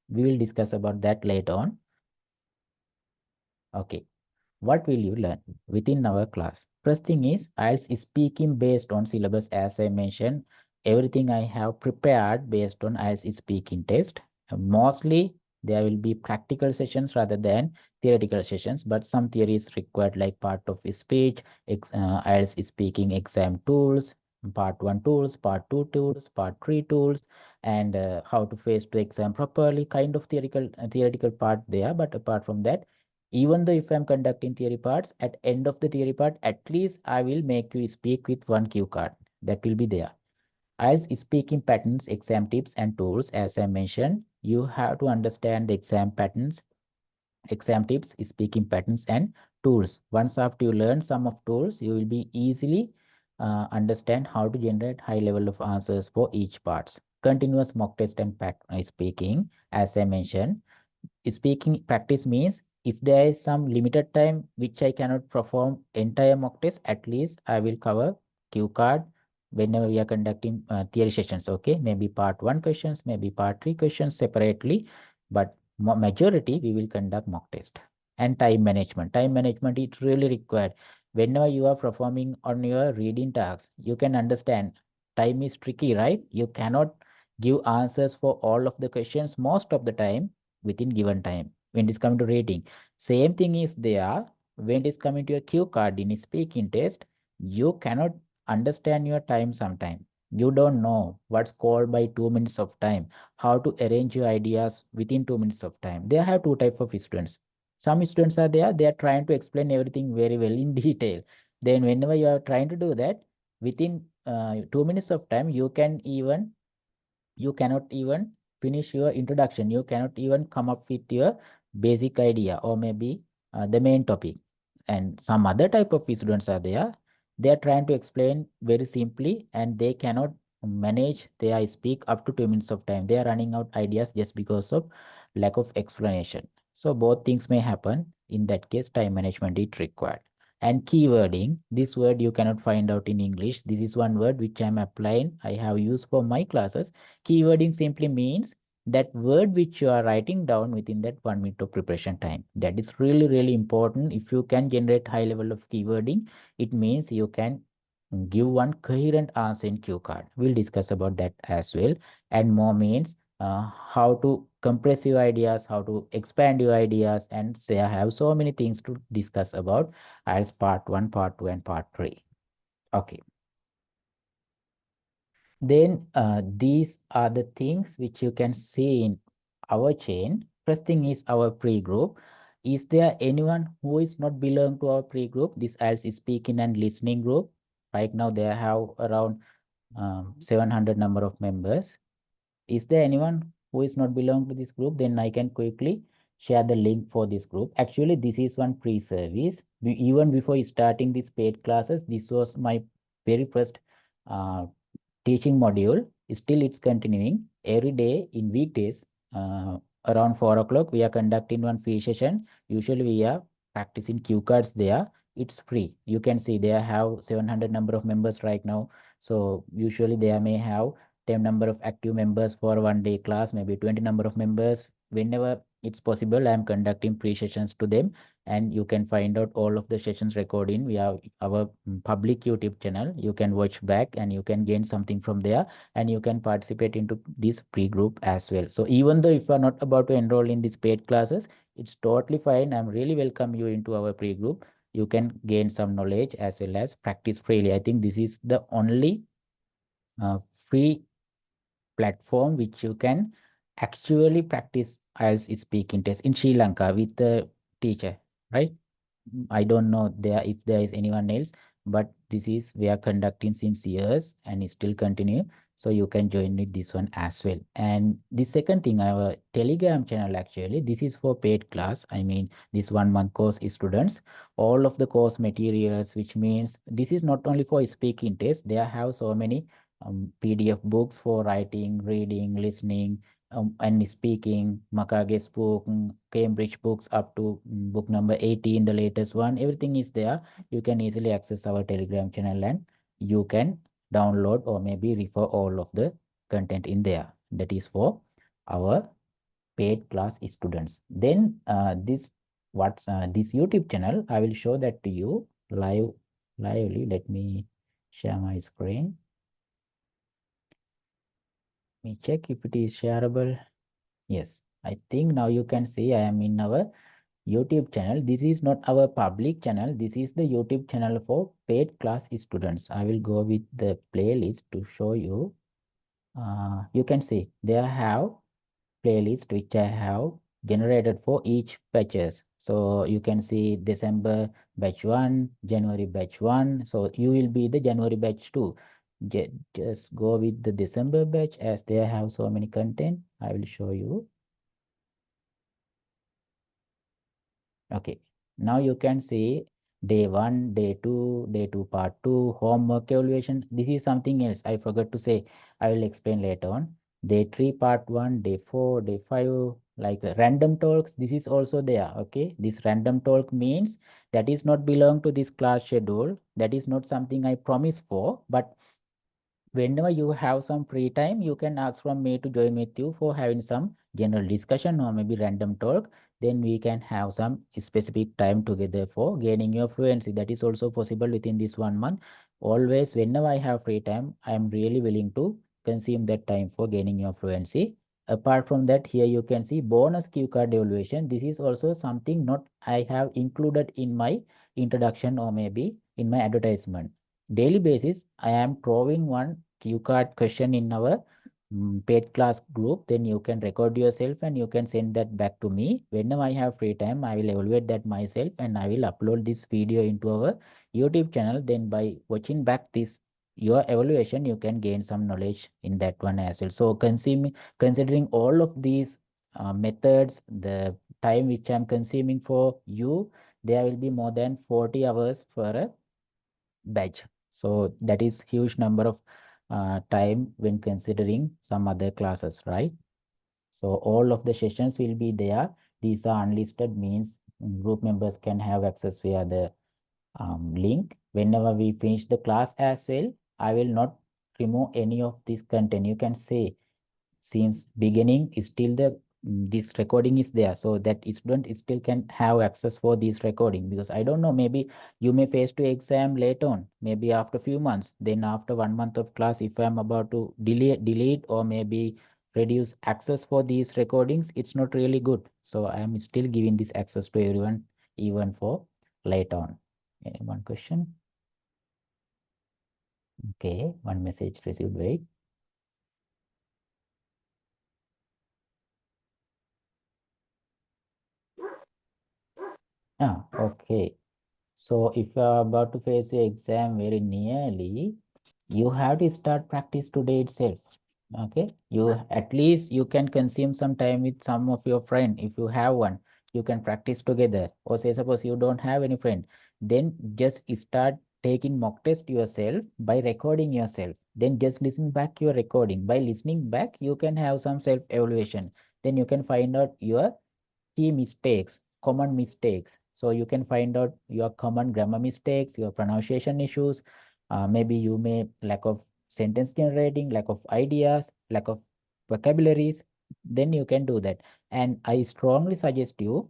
We will discuss about that later on. Okay. What will you learn within our class? First thing is IELTS speaking based on syllabus. As I mentioned, everything I have prepared based on IELTS speaking test. Mostly there will be practical sessions rather than theoretical sessions, but some theory is required, like part of speech, IELTS speaking exam tools, part 1 tools, part 2 tools, part 3 tools, and how to face the exam properly, kind of theoretical part there. But apart from that, even though if I'm conducting theory parts, at end of the theory part, at least I will make you speak with one cue card. That will be there. IELTS speaking patterns, exam tips and tools. As I mentioned, you have to understand the exam patterns, exam tips, speaking patterns and tools. Once after you learn some of tools, you will be easily understand how to generate high level of answers for each parts. Continuous mock test and speaking. As I mentioned, speaking practice means if there is some limited time which I cannot perform entire mock test, at least I will cover cue card whenever we are conducting theory sessions. Okay, maybe part 1 questions, maybe part 3 questions separately, but majority we will conduct mock test. And time management. Time management is really required. Whenever you are performing on your reading tasks, you can understand time is tricky, right? You cannot give answers for all of the questions most of the time within given time when it is coming to reading. Same thing is there when it is coming to a cue card in a speaking test. You cannot understand your time sometime. You don't know what's called by 2 minutes of time, how to arrange your ideas within 2 minutes of time. They have two type of students. Some students are there, they are trying to explain everything very well in detail. Then whenever you are trying to do that, within 2 minutes of time, you cannot even finish your introduction. You cannot even come up with your basic idea or maybe the main topic. And some other type of students are there. They are trying to explain very simply and they cannot manage their speak up to 2 minutes of time. They are running out ideas just because of lack of explanation. So both things may happen. In that case, time management is required. And keywording, this word you cannot find out in English. This is one word which I'm applying. I have used for my classes. Keywording simply means that word which you are writing down within that 1 minute of preparation time. That is really, really important. If you can generate high level of keywording, it means you can give one coherent answer in cue card. We'll discuss about that as well. And more means how to compress your ideas, how to expand your ideas, and say I have so many things to discuss about as part 1, part 2, and part 3. Okay. Then these are the things which you can see in our chain. First thing is our pre-group. Is there anyone who is not belong to our pre-group? This IELTS speaking and listening group. Right now they have around 700 number of members. Is there anyone who is not belong to this group? Then I can quickly share the link for this group. Actually, this is one pre-service. Even before starting these paid classes, this was my very first uh, teaching module. Still it's continuing every day in weekdays. Around 4 o'clock we are conducting one free session. Usually we are practicing cue cards there. It's free. You can see they have 700 number of members right now. So usually they may have 10 number of active members for 1 day class, maybe 20 number of members. Whenever it's possible, I am conducting free sessions to them, and you can find out all of the sessions recording. We have our public YouTube channel. You can watch back and you can gain something from there, and you can participate into this pre-group as well. So even though if you are not about to enroll in these paid classes, it's totally fine. I'm really welcome you into our pre-group. You can gain some knowledge as well as practice freely. I think this is the only free platform which you can actually practice IELTS speaking test in Sri Lanka with the teacher, right? I don't know there if there is anyone else, but this is we are conducting since years and it still continue. So you can join with this one as well. And the second thing, our Telegram channel actually, this is for paid class. I mean, this 1 month course is students. All of the course materials, which means this is not only for speaking test. They have so many PDF books for writing, reading, listening, and speaking, Makage's book, Cambridge books up to book number 18, the latest one, everything is there. You can easily access our Telegram channel and you can download or maybe refer all of the content in there. That is for our paid class students. Then this YouTube channel, I will show that to you lively. Let me share my screen. Let me check if it is shareable. Yes, I think now you can see I am in our YouTube channel. This is not our public channel. This is the YouTube channel for paid class students. I will go with the playlist to show you. You can see there have playlist which I have generated for each batches. So you can see December batch 1, January batch 1. So you will be the January batch 2. Just go with the December batch as they have so many content. I will show you. Okay, now you can see day 1, day 2, part 2, homework evaluation. This is something else I forgot to say. I will explain later on. Day 3, part 1, day 4, day 5, like random talks. This is also there. Okay, this random talk means that is not belong to this class schedule. That is not something I promise for, but whenever you have some free time, you can ask from me to join with you for having some general discussion or maybe random talk. then we can have some specific time together for gaining your fluency. That is also possible within this 1 month. Always, whenever I have free time, I am really willing to consume that time for gaining your fluency. Apart from that, here you can see bonus cue card evaluation. This is also something not I have included in my introduction or maybe in my advertisement. Daily basis, I am throwing one cue card question in our paid class group. Then you can record yourself and you can send that back to me. Whenever I have free time, I will evaluate that myself and I will upload this video into our YouTube channel. Then by watching back this your evaluation, you can gain some knowledge in that one as well. So considering all of these methods, the time which I'm consuming for you, there will be more than 40 hours for a batch. So that is huge number of time when considering some other classes, right? So all of the sessions will be there. These are unlisted, means group members can have access via the link. Whenever we finish the class as well, I will not remove any of this content. You can say since beginning is still this recording is there, so that student still can have access for this recording, because I don't know, maybe you may face to exam later on, maybe after few months, then after 1 month of class, if I'm about to delete or maybe reduce access for these recordings, it's not really good. So I am still giving this access to everyone, even for later on. Any one question? Okay, one message received. Wait. Okay. So if you are about to face your exam very nearly, you have to start practice today itself. Okay. You at least you can consume some time with some of your friend. If you have one, you can practice together. Or say suppose you don't have any friend, then just start taking mock test yourself by recording yourself. Then just listen back your recording. By listening back, you can have some self-evaluation. Then you can find out your key mistakes, common mistakes. So you can find out your common grammar mistakes, your pronunciation issues. Maybe you may lack of sentence generating, lack of ideas, lack of vocabularies. Then you can do that. And I strongly suggest you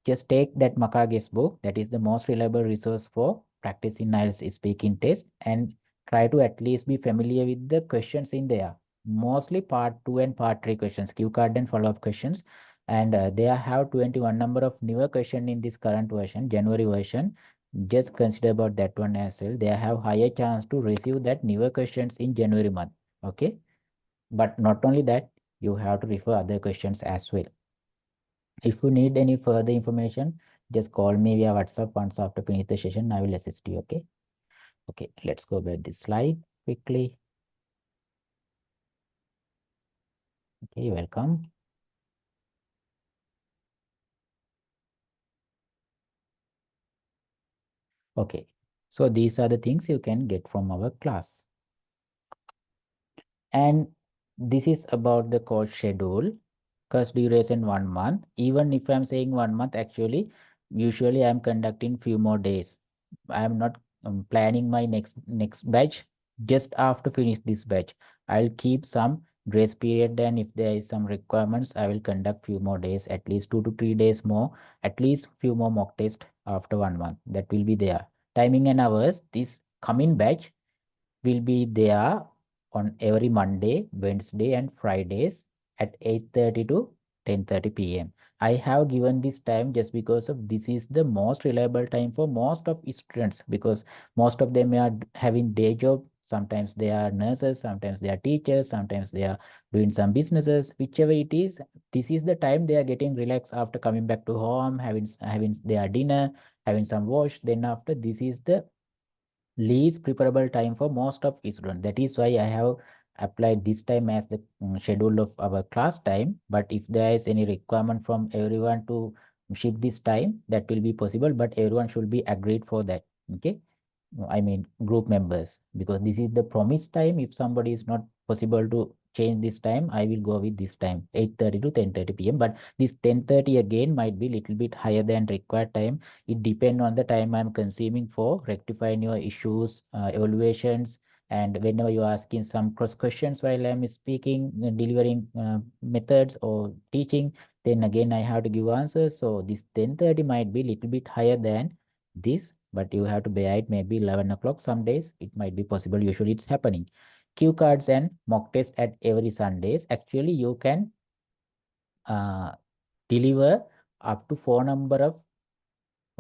just take that Makage's book. That is the most reliable resource for practicing IELTS speaking test, and try to at least be familiar with the questions in there. Mostly part 2 and part 3 questions, cue card and follow-up questions. And they have 21 number of newer question in this current version, January version. Just consider about that one as well. They have higher chance to receive that newer questions in January month. Okay. But not only that, you have to refer other questions as well. If you need any further information, just call me via WhatsApp once after finish the session. I will assist you. Okay. Okay. Let's go back this slide quickly. Okay. Welcome. Okay. So these are the things you can get from our class. And this is about the course schedule. Course duration 1 month. Even if I'm saying 1 month, actually, usually I'm conducting few more days. I'm not planning my next batch just after finish this batch. I'll keep some grace period, and if there is some requirements, I will conduct few more days, at least 2 to 3 days more, at least few more mock test after 1 month. That will be there. Timing and hours. This coming batch will be there on every Monday, Wednesday, and Fridays at 8:30 to 10:30 p.m. I have given this time just because of this is the most reliable time for most of students, because most of them are having day job. Sometimes they are nurses, sometimes they are teachers, sometimes they are doing some businesses. Whichever it is, this is the time they are getting relaxed after coming back to home, having their dinner, having some wash. Then after, this is the least preferable time for most of students. That is why I have applied this time as the schedule of our class time. But if there is any requirement from everyone to shift this time, that will be possible. But everyone should be agreed for that. Okay. I mean group members, because this is the promised time. If somebody is not possible to change this time, I will go with this time, 8:30 to 10:30 p.m. But this 10:30 again might be little bit higher than required time. It depends on the time I'm consuming for rectifying your issues, evaluations, and whenever you're asking some cross questions while I'm speaking, delivering methods or teaching, Then again, I have to give answers. So this 10:30 might be little bit higher than this, but you have to bear it. Maybe 11 o'clock. Some days it might be possible. Usually it's happening. Cue cards and mock test at every Sundays. Actually, you can uh, deliver up to 4 number of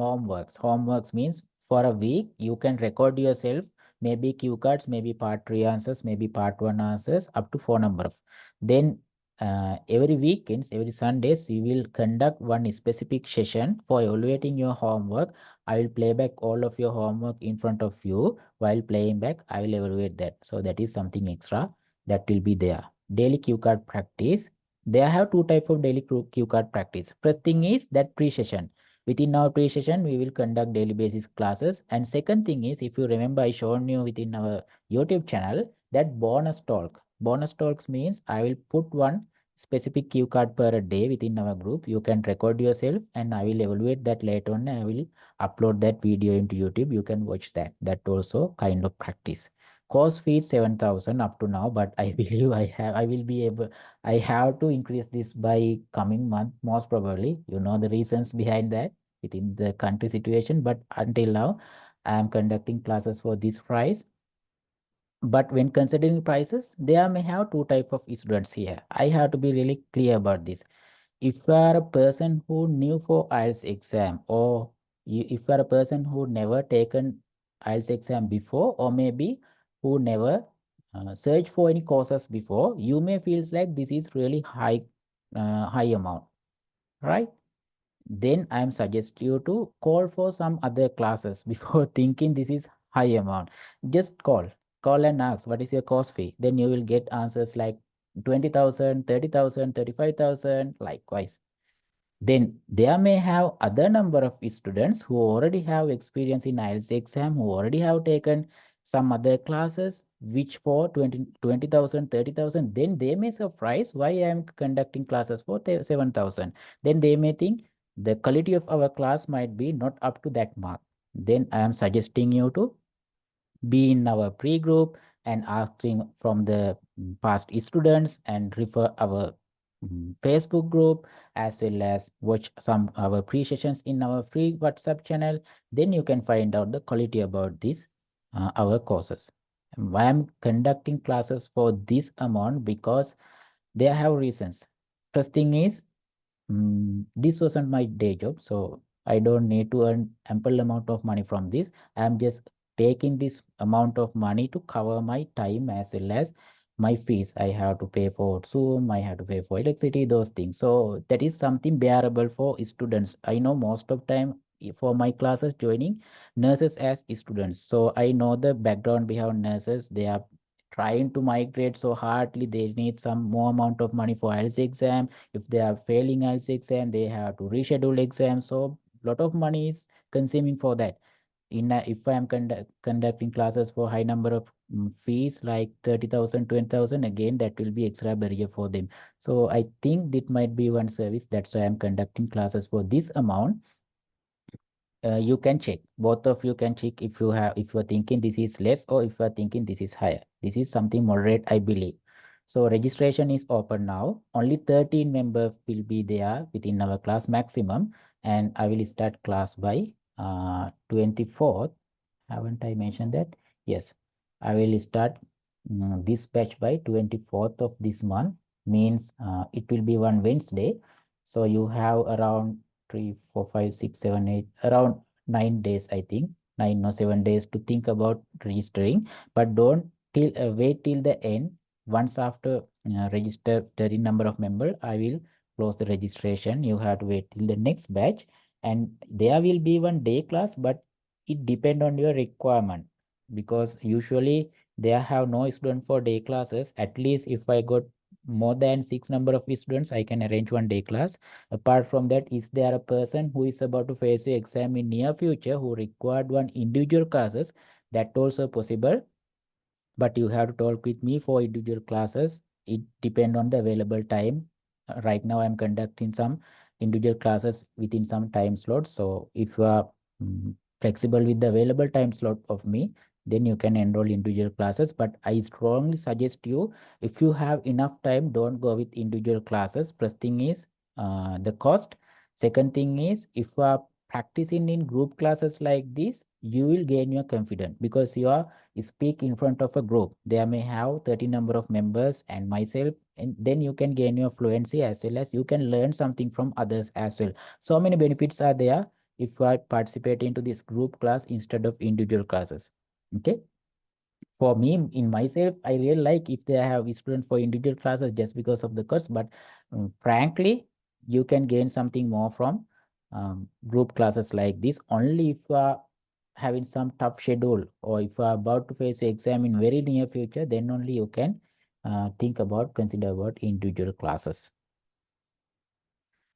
homeworks. Homeworks means for a week, you can record yourself, maybe cue cards, maybe part three answers, maybe part one answers, up to 4 number of. Then every weekends, every Sundays, you will conduct one specific session for evaluating your homework. I will play back all of your homework in front of you. While playing back, I will evaluate that. So that is something extra that will be there. Daily cue card practice. They have two type of daily cue card practice. First thing is that pre-session. Within our pre-session, we will conduct daily basis classes. And second thing is, if you remember, I shown you within our YouTube channel that bonus talk. Bonus talks means I will put one specific cue card per day within our group. You can record yourself and I will evaluate that later on. I will upload that video into YouTube. You can watch that. That also kind of practice. Course fee 7,000 up to now, but I believe I will be able, I have to increase this by coming month, most probably. You know the reasons behind that within the country situation, but until now, I am conducting classes for this price. But when considering prices, there may have two type of students here. I have to be really clear about this. If you are a person who new for IELTS exam, or if you are a person who never taken IELTS exam before, or maybe who never searched for any courses before, you may feel like this is really high amount, right? Then I'm suggest you to call for some other classes before thinking this is high amount. Just call and ask what is your course fee. Then you will get answers like 20,000, 30,000, 35,000, likewise. Then there may have other number of students who already have experience in IELTS exam, who already have taken some other classes, which for 20,000, 30,000. Then they may surprise why I am conducting classes for 7,000. Then they may think the quality of our class might be not up to that mark. Then I am suggesting you to be in our pre-group and asking from the past students and refer our Facebook group, as well as watch some our pre-sessions in our free WhatsApp channel. Then you can find out the quality about this our courses. Why I'm conducting classes for this amount, because they have reasons. First thing is, this wasn't my day job, so I don't need to earn ample amount of money from this. I'm just taking this amount of money to cover my time as well as my fees. I have to pay for Zoom, I have to pay for electricity, those things. So that is something bearable for students. I know most of time for my classes joining nurses as students. So I know the background behind nurses. They are trying to migrate so hardly. They need some more amount of money for IELTS exam. If they are failing IELTS exam, they have to reschedule exam. So lot of money is consuming for that. If I am conducting classes for high number of fees like 30,000, 20,000, again that will be extra barrier for them. So I think that might be one service. That's why I'm conducting classes for this amount. You can check, both of you can check, if you are thinking this is less or if you are thinking this is higher. This is something moderate, I believe. So registration is open now. Only 13 members will be there within our class maximum, and I will start class by 24th. Haven't I mentioned that? Yes, I will start this batch by 24th of this month. Means it will be one Wednesday. So you have around 3, 4, 5, 6, 7, 8, around 9 days, I think, 9 or 7 days to think about registering. But don't wait till the end. Once after register 30 number of member, I will close the registration. You have to wait till the next batch, and there will be one day class, but it depend on your requirement, because usually they have no student for day classes. At least if I got more than 6 number of students, I can arrange one day class. Apart from that, is there a person who is about to face a exam in near future who required one individual classes, that also possible. But you have to talk with me for individual classes. It depend on the available time. Right now I'm conducting some individual classes within some time slots. So if you are flexible with the available time slot of me, then you can enroll individual classes. But I strongly suggest you, if you have enough time, don't go with individual classes. First thing is, the cost. Second thing is, if you are practicing in group classes like this, you will gain your confidence because you are speak in front of a group. There may have 30 number of members and myself, and then you can gain your fluency as well as you can learn something from others as well. So many benefits are there if I participate into this group class instead of individual classes. Okay. For me, in myself, I really like if they have students for individual classes just because of the course, but frankly, you can gain something more from group classes like this only if you are having some tough schedule or if you are about to face exam in very near future, then only you can think about, consider about individual classes.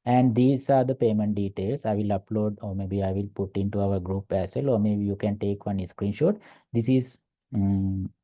And these are the payment details I will upload, or maybe I will put into our group as well, or maybe you can take one screenshot. This is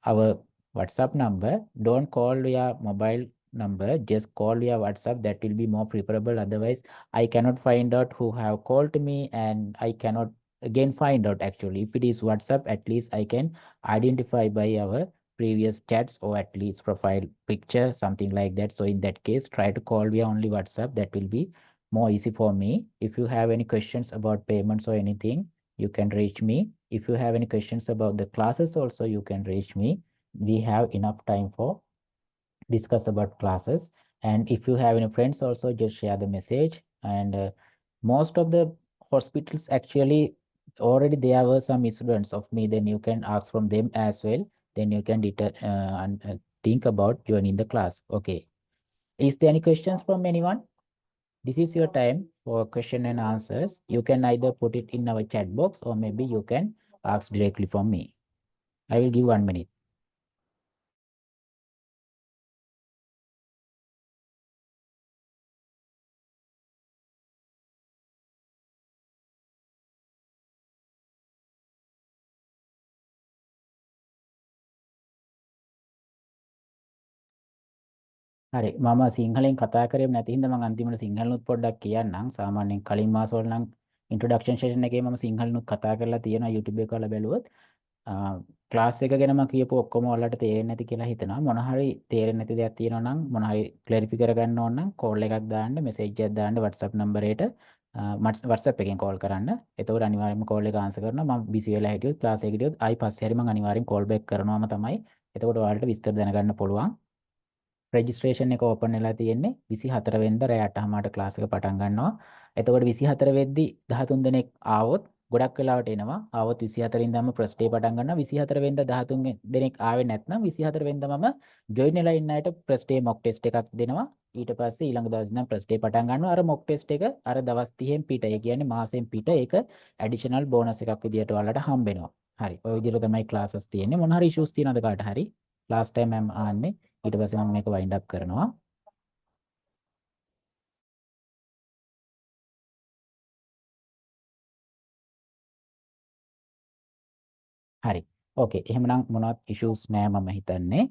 our WhatsApp number. Don't call your mobile number, just call your WhatsApp. That will be more preferable. Otherwise, I cannot find out who have called me and I cannot again find out actually. If it is WhatsApp, at least I can identify by our previous chats or at least profile picture, something like that. So in that case, try to call via only WhatsApp. That will be more easy for me. If you have any questions about payments or anything, you can reach me. If you have any questions about the classes also, you can reach me. We have enough time for discuss about classes. And if you have any friends also, just share the message. And most of the hospitals actually already there were some students of me, then you can ask from them as well. Then you can think about joining the class. Okay. Is there any questions from anyone? This is your time for question and answers. You can either put it in our chat box or maybe you can ask directly from me. I will give 1 minute. හරි මම සිංහලෙන් කතා කරේ නැති හින්දා මම අන්තිමට සිංහලනුත් පොඩ්ඩක් කියන්නම්. සාමාන්‍යයෙන් කලින් මාසවල නම් ඉන්ට්‍රොඩක්ෂන් සෙෂන් එකේ මම සිංහලනුත් කතා කරලා තියෙනවා YouTube එක වල බැලුවොත්. ක්ලාස් එක ගැන මම කියපු ඔක්කොම ඔයාලට තේරෙන්නේ නැති කියලා හිතනවා. මොන හරි තේරෙන්නේ නැති දෙයක් තියෙනවා නම් මොන හරි ක්ලැරිෆයි කරගන්න ඕන නම් කෝල් එකක් දාන්න, මෙසේජ් එකක් දාන්න WhatsApp නම්බරේට. WhatsApp එකෙන් කෝල් කරන්න. එතකොට අනිවාර්යයෙන්ම කෝල් එක ආන්සර් කරනවා. මම බිසි වෙලා හිටියොත් ක්ලාස් එකේ හිටියොත් ආයි පස්සේ හරි මම අනිවාර්යෙන් කෝල් බෑක් කරනවාම තමයි. එතකොට ඔයාලට විස්තර දැනගන්න පුළුවන්. රෙජිස්ට්‍රේෂන් එක ඕපන් වෙලා තියෙන්නේ 24 වෙනිදා රෑ 8:00ට ක්ලාස් එක පටන් ගන්නවා. එතකොට 24 වෙද්දි 13 දෙනෙක් ආවොත් ගොඩක් වෙලාවට එනවා. ආවොත් 24 ඉඳන්ම ෆස්ට් ඩේ පටන් ගන්නවා. 24 වෙනිදා 13 දෙනෙක් ආවේ නැත්නම් 24 වෙනිදා මම ජොයින් වෙලා ඉන්න අයට ෆස්ට් ඩේ මොක් ටෙස්ට් එකක් දෙනවා. ඊට පස්සේ ඊළඟ දවස් ඉඳන් ෆස්ට් ඩේ පටන් ගන්නවා. අර මොක් ටෙස්ට් එක අර දවස් 30න් පිට. ඒ කියන්නේ මාසෙන් පිට ඒක ඇඩිෂනල් බෝනස් එකක් විදියට ඔයාලට හම්බ වෙනවා. හරි. ඔය විදිහට තමයි ක්ලාසස් තියෙන්නේ. මොන හරි ඉෂුස් තියෙනවද කාට හරි? ලාස්ට් ටයිම් මම ආන්නේ. ඊට පස්සේ මම මේක වයින්ඩ් අප් කරනවා. හරි. ඕකේ. එහෙමනම් මොනවත් ඉෂුස් නෑ මම හිතන්නේ.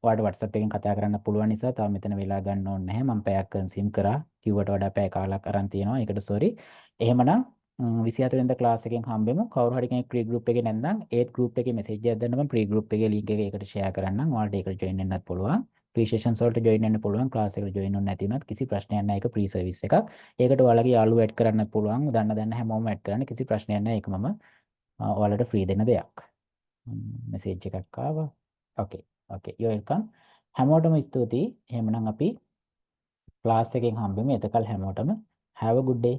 ඔයාලට WhatsApp එකෙන් කතා කරන්න පුළුවන් නිසා තාම මෙතන වෙලා ගන්න ඕනේ නැහැ. මම පැයක් කන්සියුම් කරා. කිව්වට වඩා පැය කාලක් අරන් තියෙනවා. ඒකට සෝරි. එහෙමනම් 24 වෙනිදා ක්ලාස් එකෙන් හම්බෙමු. කවුරු හරි කෙනෙක් ප්‍රී ගෲප් එකේ නැත්නම් ඒත් ගෲප් එකේ මෙසේජ් එකක් දෙන්න මම ප්‍රී ගෲප් එකේ link එක ඒකට share කරන්නම්. ඔයාලට ඒකට join වෙන්නත් පුළුවන්. ප්‍රී සෙෂන්ස් වලට join වෙන්න පුළුවන්. ක්ලාස් එකට join වෙන්න නැති වුණත් කිසි ප්‍රශ්නයක් නැහැ. ඒක ප්‍රී සර්විස් එකක්. ඒකට ඔයාලගේ යාළුවෝ ඇඩ් කරන්නත් පුළුවන්. දන්න හැමෝම ඇඩ් කරන්න කිසි ප්‍රශ්නයක් නැහැ. ඒක මම ඔයාලට ෆ්‍රී දෙන දෙයක්. මෙසේජ් එකක් ආවා. ඕකේ. ඕකේ. You welcome. හැමෝටම ස්තුතියි. එහෙමනම් අපි ක්ලාස් එකෙන් හම්බෙමු. එතකල් හැමෝටම have a good day.